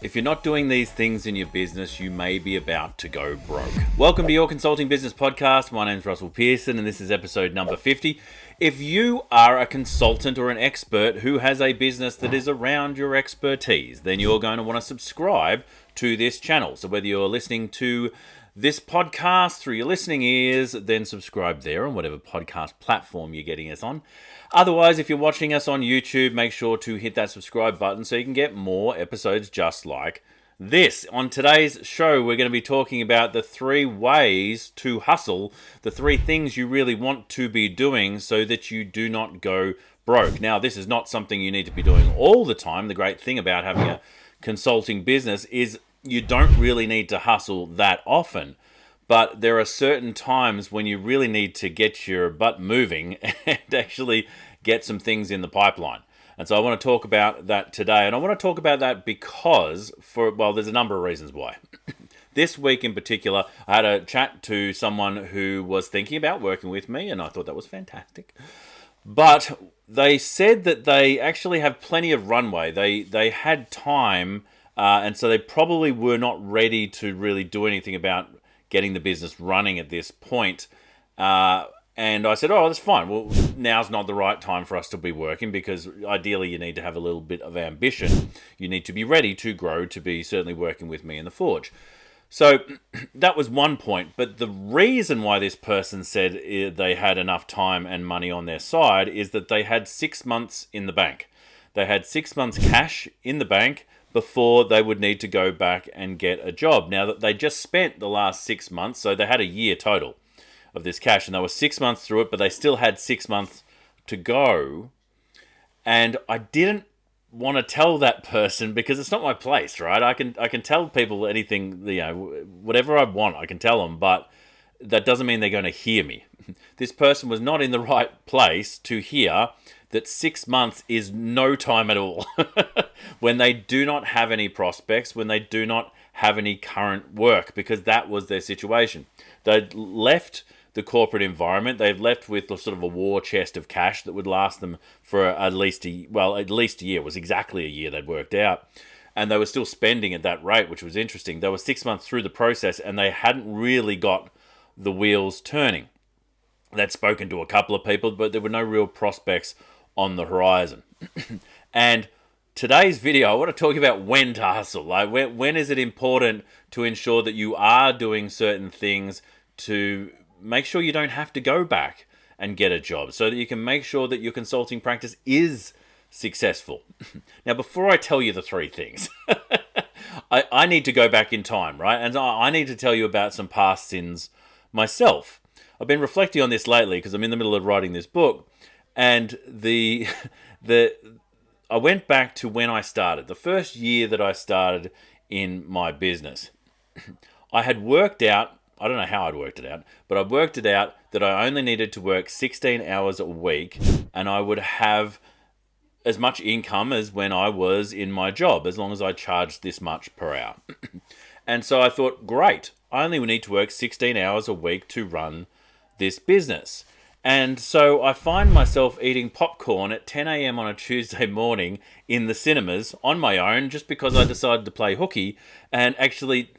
If you're not doing these things in your business, you may be about to go broke. Welcome to your Consulting Business Podcast. My name's Russell Pearson, and this is episode number 50. If you are a consultant or an expert who has a business that is around your expertise, then you're going to want to subscribe to this channel. So whether you're listening to this podcast through your listening ears, then subscribe there on whatever podcast platform you're getting us on. Otherwise, if you're watching us on YouTube, make sure to hit that subscribe button so you can get more episodes just like this. On today's show, we're going to be talking about the 3 ways to hustle, the 3 things you really want to be doing so that you do not go broke. Now, this is not something you need to be doing all the time. The great thing about having a consulting business is you don't really need to hustle that often. But there are certain times when you really need to get your butt moving and actually get some things in the pipeline. And so I want to talk about that today. And I want to talk about that because, there's a number of reasons why. This week in particular, I had a chat to someone who was thinking about working with me, and I thought that was fantastic. But they said that they actually have plenty of runway. They had time, and so they probably were not ready to really do anything about getting the business running at this point. And I said, that's fine. Well, now's not the right time for us to be working because ideally you need to have a little bit of ambition. You need to be ready to grow, to be certainly working with me in the Forge. So that was one point. But the reason why this person said they had enough time and money on their side is that they had 6 months in the bank. They had 6 months cash in the bank before they would need to go back and get a job. Now, that they just spent the last 6 months, so they had a year total of this cash, and they were 6 months through it, but they still had 6 months to go. And I didn't want to tell that person because it's not my place, right? I can tell people anything, whatever I want, I can tell them, but that doesn't mean they're going to hear me. This person was not in the right place to hear that 6 months is no time at all. When they do not have any prospects, when they do not have any current work, because that was their situation. They'd left the corporate environment. They've left with sort of a war chest of cash that would last them for at least a year. It was exactly a year they'd worked out. And they were still spending at that rate, which was interesting. They were 6 months through the process and they hadn't really got the wheels turning. They'd spoken to a couple of people, but there were no real prospects on the horizon. And today's video, I want to talk about when to hustle. Like when is it important to ensure that you are doing certain things to make sure you don't have to go back and get a job, so that you can make sure that your consulting practice is successful. Now, before I tell you the 3 things, I need to go back in time, right? And I need to tell you about some past sins myself. I've been reflecting on this lately because I'm in the middle of writing this book, and I went back to when I started, the first year that I started in my business. I had worked out, I don't know how I'd worked it out, but I worked it out that I only needed to work 16 hours a week and I would have as much income as when I was in my job, as long as I charged this much per hour. And so I thought, great, I only need to work 16 hours a week to run this business. And so I find myself eating popcorn at 10 a.m. on a Tuesday morning in the cinemas on my own just because I decided to play hooky and actually,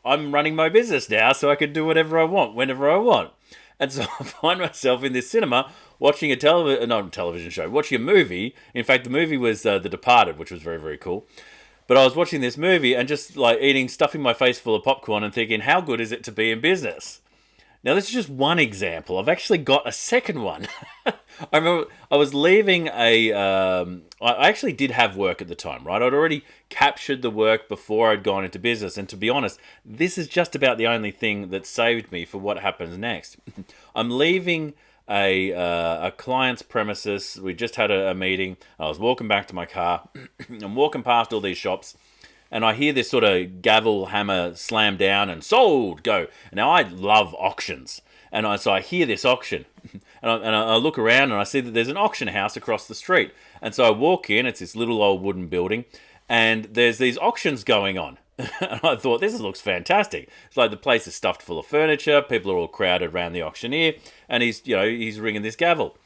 I'm running my business now so I can do whatever I want, whenever I want. And so I find myself in this cinema watching watching a movie. In fact, the movie was The Departed, which was very, very cool. But I was watching this movie and just stuffing my face full of popcorn and thinking, how good is it to be in business? Now, this is just one example. I've actually got a second one. I remember I was leaving I actually did have work at the time, right? I'd already captured the work before I'd gone into business. And to be honest, this is just about the only thing that saved me for what happens next. I'm leaving a client's premises. We just had a meeting. I was walking back to my car. I'm walking past all these shops. And I hear this sort of gavel hammer slam down and sold, go. Now, I love auctions. And so I hear this auction. And I look around and I see that there's an auction house across the street. And so I walk in. It's this little old wooden building. And there's these auctions going on. And I thought, this looks fantastic. It's like the place is stuffed full of furniture. People are all crowded around the auctioneer. And he's ringing this gavel.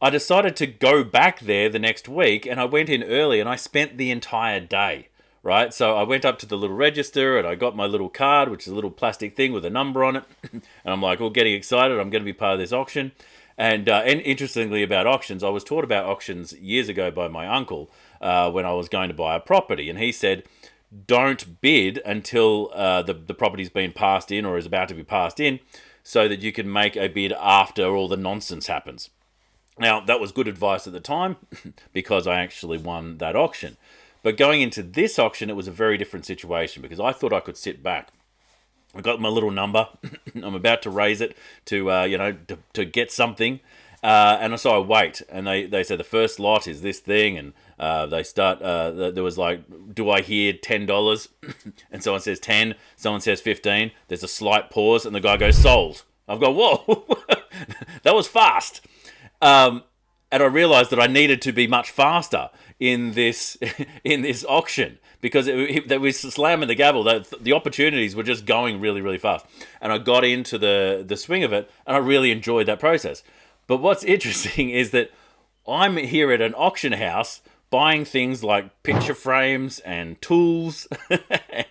I decided to go back there the next week. And I went in early and I spent the entire day right? So I went up to the little register and I got my little card, which is a little plastic thing with a number on it. And I'm like, all getting excited. I'm going to be part of this auction. And interestingly about auctions, I was taught about auctions years ago by my uncle when I was going to buy a property. And he said, don't bid until the property's been passed in or is about to be passed in, so that you can make a bid after all the nonsense happens. Now, that was good advice at the time because I actually won that auction. But going into this auction, it was a very different situation because I thought I could sit back. I got my little number. I'm about to raise it to get something. And so I wait. And they say the first lot is this thing. And they start, there was like, do I hear $10? And someone says 10. Someone says 15. There's a slight pause and the guy goes, sold. I've gone, whoa, that was fast. And I realized that I needed to be much faster in this auction because they were slamming the gavel. The opportunities were just going really, really fast. And I got into the swing of it, and I really enjoyed that process. But what's interesting is that I'm here at an auction house buying things like picture frames and tools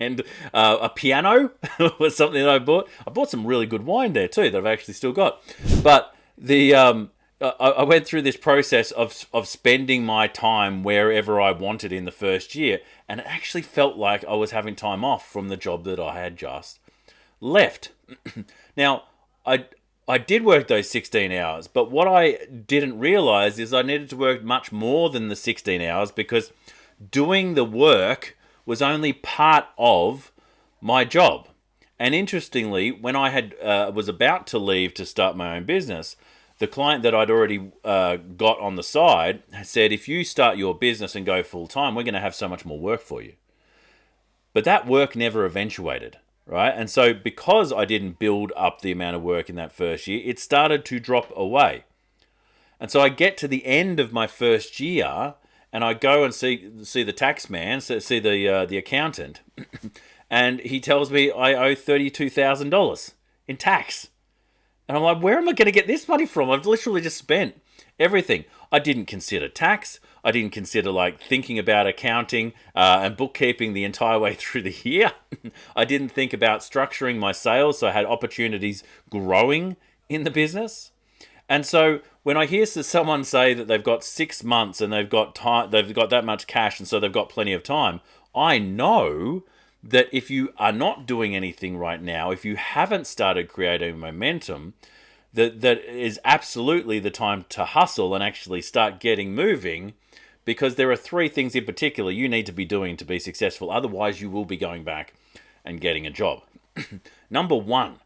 and a piano was something that I bought. I bought some really good wine there too that I've actually still got. But I went through this process of spending my time wherever I wanted in the first year, and it actually felt like I was having time off from the job that I had just left. Now, I did work those 16 hours, but what I didn't realize is I needed to work much more than the 16 hours because doing the work was only part of my job. And interestingly, when I was about to leave to start my own business, the client that I'd already got on the side said, if you start your business and go full time, we're going to have so much more work for you. But that work never eventuated, right? And so because I didn't build up the amount of work in that first year, it started to drop away. And so I get to the end of my first year and I go and see the tax man, see the accountant, and he tells me I owe $32,000 in tax. And I'm like, where am I going to get this money from? I've literally just spent everything. I didn't consider tax. I didn't consider thinking about accounting and bookkeeping the entire way through the year. I didn't think about structuring my sales, so I had opportunities growing in the business. And so when I hear someone say that they've got 6 months and they've got that much cash and so they've got plenty of time, I know that if you are not doing anything right now, if you haven't started creating momentum, that is absolutely the time to hustle and actually start getting moving, because there are 3 things in particular you need to be doing to be successful. Otherwise, you will be going back and getting a job. Number 1,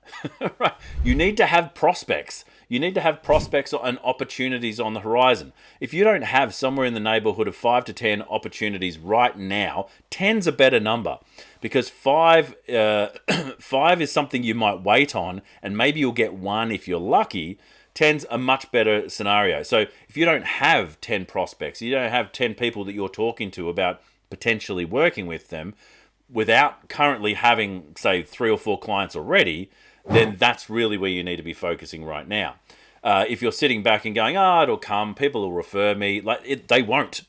right? You need to have prospects. You need to have prospects and opportunities on the horizon. If you don't have somewhere in the neighborhood of 5 to 10 opportunities right now, 10's a better number, because 5 is something you might wait on, and maybe you'll get 1 if you're lucky. 10's a much better scenario. So if you don't have 10 prospects, you don't have 10 people that you're talking to about potentially working with them, without currently having, say, 3 or 4 clients already, then that's really where you need to be focusing right now. If you're sitting back and going, it'll come, people will refer me, they won't.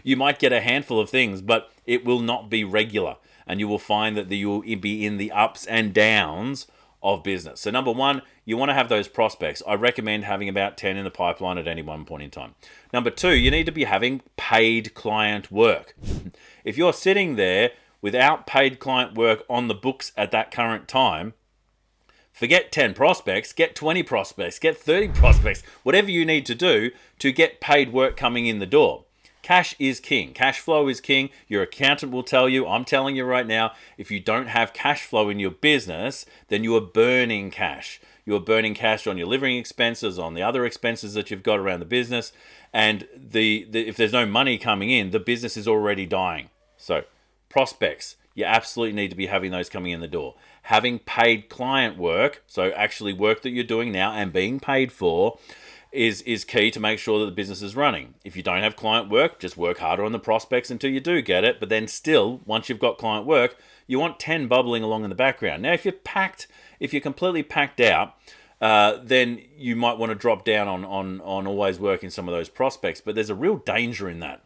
You might get a handful of things, but it will not be regular. And you will find that you'll be in the ups and downs of business. So number 1, you want to have those prospects. I recommend having about 10 in the pipeline at any one point in time. Number 2, you need to be having paid client work. If you're sitting there without paid client work on the books at that current time, forget 10 prospects, get 20 prospects, get 30 prospects, whatever you need to do to get paid work coming in the door. Cash is king. Cash flow is king. Your accountant will tell you, I'm telling you right now, if you don't have cash flow in your business, then you are burning cash. You are burning cash on your living expenses, on the other expenses that you've got around the business. And if there's no money coming in, the business is already dying. So prospects, you absolutely need to be having those coming in the door. Having paid client work, so actually work that you're doing now and being paid for, is key to make sure that the business is running. If you don't have client work, just work harder on the prospects until you do get it. But then still, once you've got client work, you want 10 bubbling along in the background. Now, if you're completely packed out, then you might want to drop down on always working some of those prospects. But there's a real danger in that.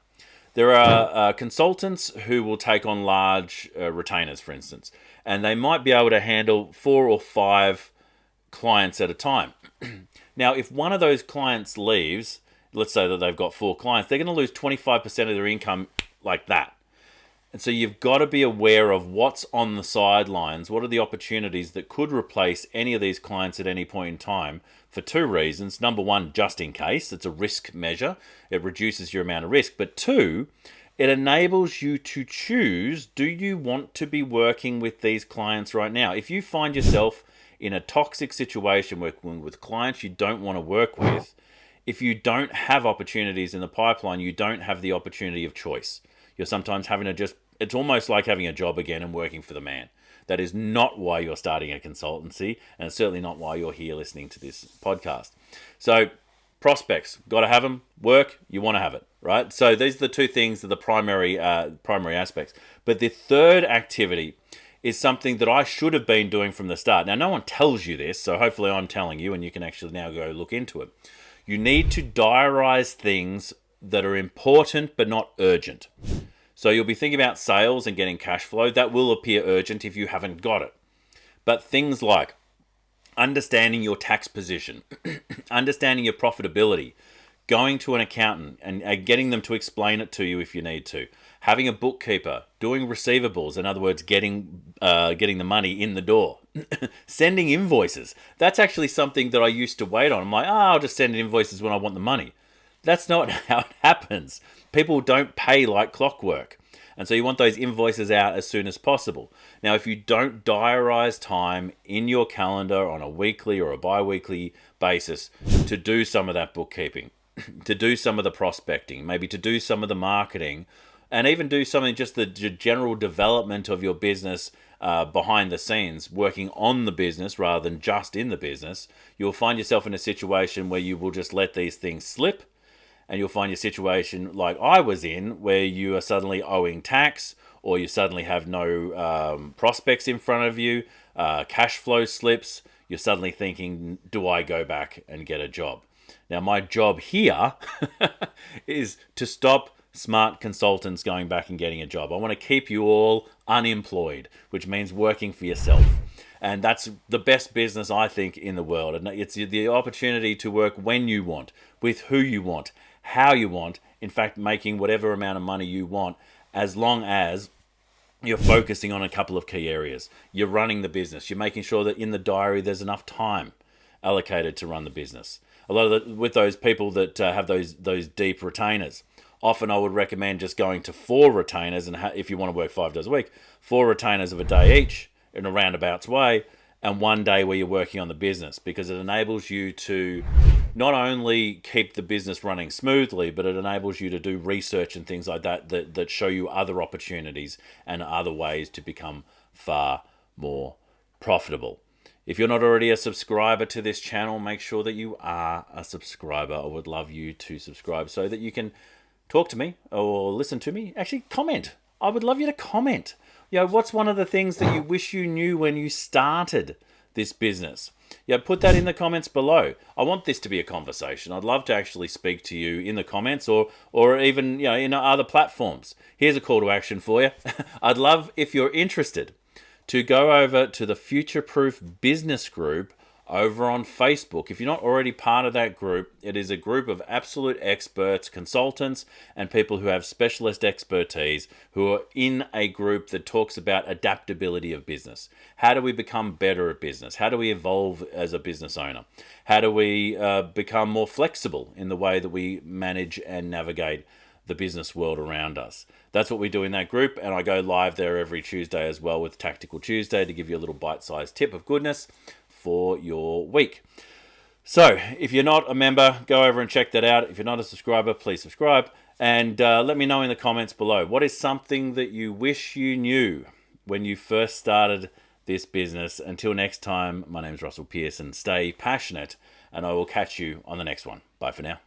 There are consultants who will take on large retainers, for instance, and they might be able to handle 4 or 5 clients at a time. Now, if one of those clients leaves, let's say that they've got 4 clients, they're going to lose 25% of their income like that. And so you've got to be aware of what's on the sidelines, what are the opportunities that could replace any of these clients at any point in time, for 2 reasons. Number 1, just in case, it's a risk measure. It reduces your amount of risk. But 2, it enables you to choose, do you want to be working with these clients right now? If you find yourself in a toxic situation working with clients you don't want to work with, if you don't have opportunities in the pipeline, you don't have the opportunity of choice. You're sometimes having to it's almost like having a job again and working for the man. That is not why you're starting a consultancy, and it's certainly not why you're here listening to this podcast. So prospects, got to have them. Work, you want to have it, right? So these are the 2 things that are the primary aspects. But the third activity is something that I should have been doing from the start. Now, no one tells you this, so hopefully I'm telling you, and you can actually now go look into it. You need to diarize things that are important but not urgent. So you'll be thinking about sales and getting cash flow. That will appear urgent if you haven't got it. But things like understanding your tax position, understanding your profitability, going to an accountant and getting them to explain it to you if you need to, having a bookkeeper, doing receivables, in other words, getting the money in the door, sending invoices. That's actually something that I used to wait on. I'm like, I'll just send invoices when I want the money. That's not how it happens. People don't pay like clockwork. And so you want those invoices out as soon as possible. Now, if you don't diarize time in your calendar on a weekly or a bi-weekly basis to do some of that bookkeeping, to do some of the prospecting, maybe to do some of the marketing, and even do something just the general development of your business behind the scenes, working on the business rather than just in the business, you'll find yourself in a situation where you will just let these things slip. And you'll find your situation like I was in, where you are suddenly owing tax, or you suddenly have no prospects in front of you, cash flow slips. You're suddenly thinking, do I go back and get a job? Now, my job here is to stop smart consultants going back and getting a job. I want to keep you all unemployed, which means working for yourself. And that's the best business, I think, in the world. And it's the opportunity to work when you want, with who you want, how you want, in fact, making whatever amount of money you want, as long as you're focusing on a couple of key areas. You're running the business. You're making sure that in the diary there's enough time allocated to run the business. A lot of with those people that have those deep retainers, often I would recommend just going to 4 retainers, and if you want to work 5 days a week, 4 retainers of a day each in a roundabouts way, and 1 day where you're working on the business, because it enables you to not only keep the business running smoothly, but it enables you to do research and things like that show you other opportunities and other ways to become far more profitable. If you're not already a subscriber to this channel, make sure that you are a subscriber. I would love you to subscribe so that you can talk to me or listen to me. Actually, comment. I would love you to comment. What's one of the things that you wish you knew when you started this business? Put that in the comments below. I want this to be a conversation. I'd love to actually speak to you in the comments or even in other platforms. Here's a call to action for you. I'd love, if you're interested, to go over to the Future Proof Business Group over on Facebook. If you're not already part of that group, it is a group of absolute experts, consultants, and people who have specialist expertise who are in a group that talks about adaptability of business. How do we become better at business? How do we evolve as a business owner? How do we become more flexible in the way that we manage and navigate the business world around us? That's what we do in that group, and I go live there every Tuesday as well with Tactical Tuesday to give you a little bite-sized tip of goodness for your week. So if you're not a member, go over and check that out. If you're not a subscriber, please subscribe, and let me know in the comments below, what is something that you wish you knew when you first started this business? Until next time, my name is Russell Pearson. Stay passionate, and I will catch you on the next one. Bye for now.